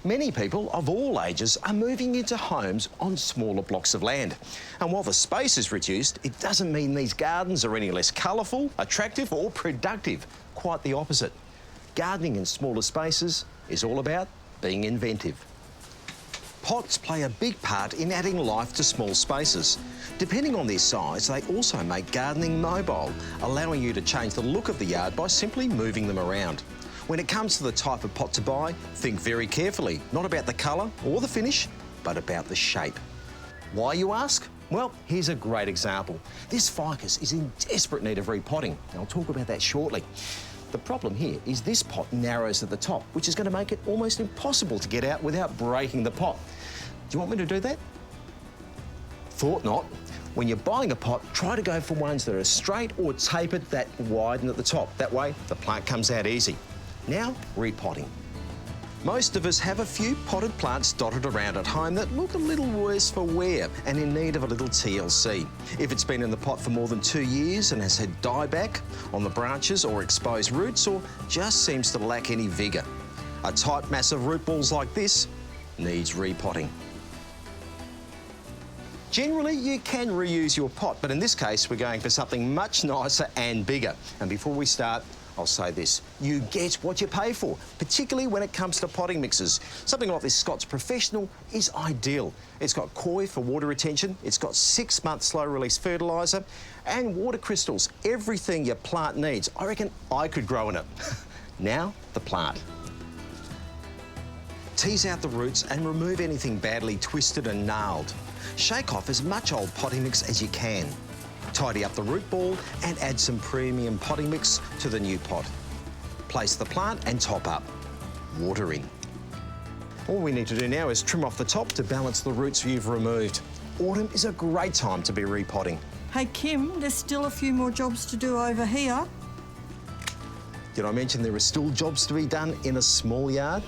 Many people of all ages are moving into homes on smaller blocks of land. And while the space is reduced, it doesn't mean these gardens are any less colourful, attractive or productive. Quite the opposite. Gardening in smaller spaces is all about being inventive. Pots play a big part in adding life to small spaces. Depending on their size, they also make gardening mobile, allowing you to change the look of the yard by simply moving them around. When it comes to the type of pot to buy, think very carefully, not about the colour or the finish, but about the shape. Why, you ask? Well, here's a great example. This ficus is in desperate need of repotting. I'll talk about that shortly. The problem here is this pot narrows at the top, which is going to make it almost impossible to get out without breaking the pot. Do you want me to do that? Thought not. When you're buying a pot, try to go for ones that are straight or tapered that widen at the top. That way, the plant comes out easy. Now, repotting. Most of us have a few potted plants dotted around at home that look a little worse for wear and in need of a little TLC. If it's been in the pot for more than 2 years and has had dieback on the branches or exposed roots or just seems to lack any vigour, a tight mass of root balls like this needs repotting. Generally, you can reuse your pot, but in this case, we're going for something much nicer and bigger. And before we start, I'll say this, you get what you pay for, particularly when it comes to potting mixes. Something like this Scott's Professional is ideal. It's got koi for water retention, it's got 6-month slow-release fertiliser and water crystals, everything your plant needs. I reckon I could grow in it. Now, the plant. Tease out the roots and remove anything badly twisted and gnarled. Shake off as much old potting mix as you can. Tidy up the root ball and add some premium potting mix to the new pot. Place the plant and top up. Water in. All we need to do now is trim off the top to balance the roots you've removed. Autumn is a great time to be repotting. Hey Kim, there's still a few more jobs to do over here. Did I mention there are still jobs to be done in a small yard?